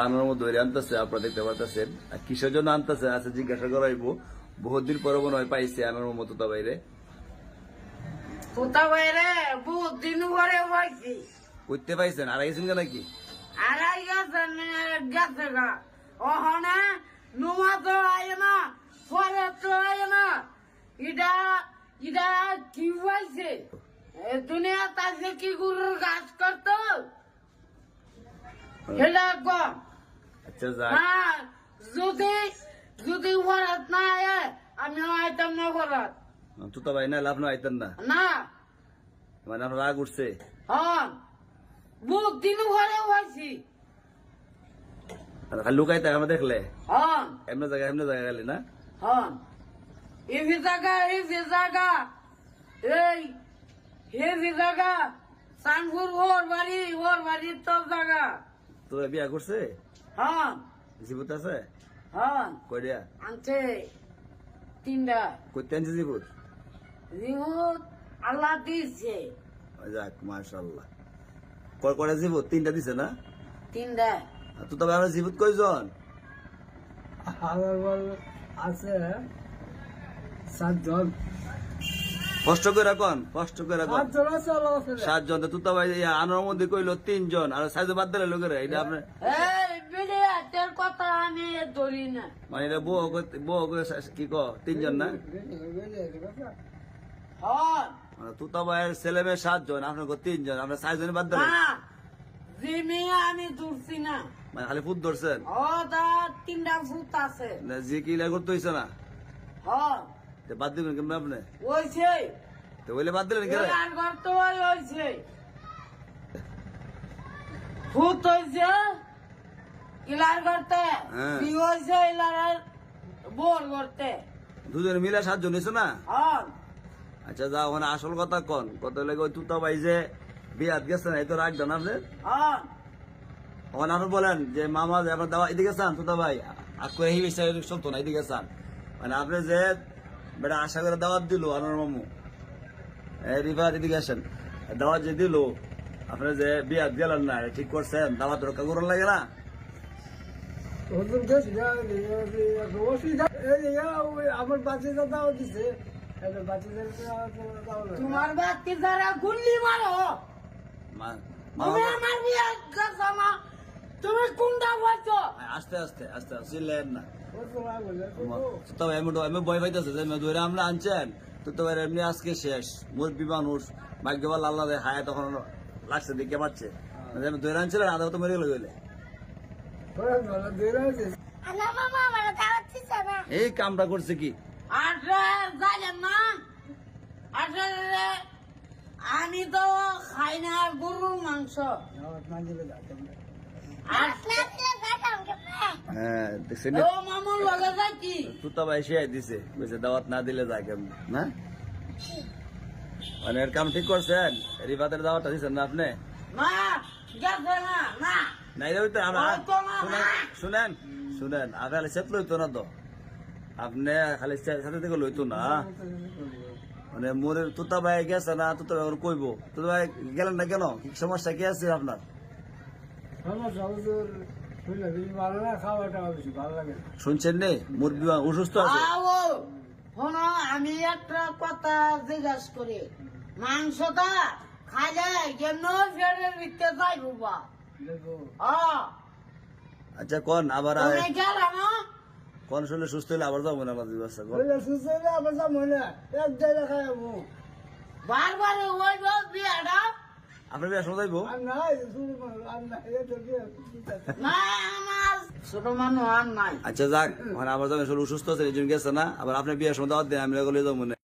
আনার মধ্যে ধরে আনতেছে, আপনারা দেখতে পারতেছেন। কিসের জন্য আনতেছে আছে জিজ্ঞাসা করাইবো। বহুত দিন পরে মনে হয় পাইছে আমার মতো তো বাইরে বহুত দিন পরে পাইছি। করতে পাইছেন আর গেছেন নাকি? আড়াই গেছে গা ওখানে নুমা তো আয় না, পরে তো আয় না। এটা এটা কি পাইছে? দুনিয়া তাকে কি গরুর গাছ করতো সেটা কম। আচ্ছা যাক, হ্যাঁ, যদি যদি ফরাত না আয় আমি আইতাম না ফরাত তুতা ভাই না লাভ না আইতেন না, না। মানে আপনার রাগ উঠছে। হ্যাঁ, বহুত দিন পরে পাইছি। খালি লুকাইতে আমরা দেখলে হ্যাঁ এমনি জায়গা গেলে না। হ্যাঁ, এই জায়গা এই হেভি জায়গা সানপুর ওর বাড়ি তোর জায়গা। তো বিয়া করছে? হ্যাঁ জীবত আছে? হ্যাঁ, কয়টা আনছে? 3টা। করতে আনছে জীবত? রিমোট আল্লাহ দিচ্ছে। যাক মাশাআল্লাহ। কয়টা জীবত? 3টা দিছে না? 3টা। তো তবে আমরা জীবত কয়জন? আছে 7 জন। কষ্ট করে রাখন, কষ্ট করে রাখন। 7 7 জন আছে। জন। তুতা ভাই আনার মধ্যে কইলো 3 জন আর সাইজ বাদ দিলে লোকেরা এটা আপনার এই বিলিয়াতের কথা আমি ধরি না। মানে এটা বউ কি ক 3 জন না? হ্যাঁ, তুতা ভাইয়ের ছেলে মেয়ে 7 জন, আপনার 3 জন, আমরা 4 জন বাদ দিলে না জিমি আমি ধরছি না। মানে খালি ফুট ধরছেন। ও তার 3টা ফুট আছে। যে কি করতে হইছে না হ্যাঁ, তো বাদ দিবেন কেমন আপনি? ওইছে তো ওইলে বাদ দিলেন কেন? আর ঘর তো হয়েছে ভূত হয়েছে ইলার করতে, হ্যাঁ। কি হয়েছে ইলার বোর করতে। দুজনে মিলে 7 জন হয়েছে না? হ্যাঁ আচ্ছা যা ওখানে আসল কথা কন, কত লাগে ওই তুতা ভাই যে বিয়াত গেছে না, এই তো রাখ দেন আপনি। হ্যাঁ, ওখানে আপনি বলেন যে মামা যে আপনার দাওয়া এদিকে চান, তুতা ভাই আকু এই বিষয়ে সত্য না, এদিকে চান। মানে আপনি যে বেটা আশা করে দাওয়াত দিল আনোয়ার মামু রিফাত এদিকে আসেন, দাওয়াত যে দিল আপনি যে বিয়াত গেলেন না, ঠিক করছেন, দাওয়াত রক্ষা করুন লাগে না? আমার বাচ্চা দাও দিছে। তোমার বাচ্চা যারা গুল্লি মারো তুমি আমার বিয়ে করছো না, তুমি কোনটা বলছো? আস্তে আস্তে আস্তে আস্তে চিল্লেন না। তবে আমি ভয় পাইতেছে যে ধরে আমরা আনছেন তো তোমার এমনি আজকে শেষ। মুরব্বী মানুষ ভাগ্যবান আল্লাহ হায় তখন লাগছে দিকে পাচ্ছে ধরে আনছিলেন আধা তো মেরে গেলে এই কামটা করছে কি? জানেন না আমি তো খাই না গরুর মাংস। হ্যাঁ দেখছেন ও মামুর লগে যায় কি তুতা ভাই সে দিছে বুঝছে দাওয়াত না দিলে যায় কেমন না? মানে এর কাম ঠিক করছেন, রিফাতের দাওয়াতটা দিচ্ছেন না আপনি? না গেছে না না নাই তো আমরা হয়তো না, না। শুনেন শুনেন আপনি খালি সেট লইতো না তো, আপনি খালি সাথে থেকে লইতো না। মানে মোর তুতা ভাই গেছে না, তুতা ভাই কইবো তুতা ভাই গেলেন না কেন, কি সমস্যা কি আছে আপনার? শুনছেন নে মুরগি অসুস্থ আছে। শোনো আমি একটা কথা জিজ্ঞাসা করি, মাংসটা খাইলে কেন ফেরের ভিতরে যাইব বা? আচ্ছা কোন আবার তুমি গেল না কোন শুনলে সুস্থ হলে আবার যাবো না আমাদের ব্যবস্থা কর। বারবার ওই বিয়াটা আপনার বিয়ে সময় যাইবো? না আমার ছোট মানুষ আর নাই। আচ্ছা যাক মানে আবার যাবেন, অসুস্থ আছে এই জন্য গেছে না, আবার আপনার বিয়ের সময় দাওয়াত দেন আমি যাবো না।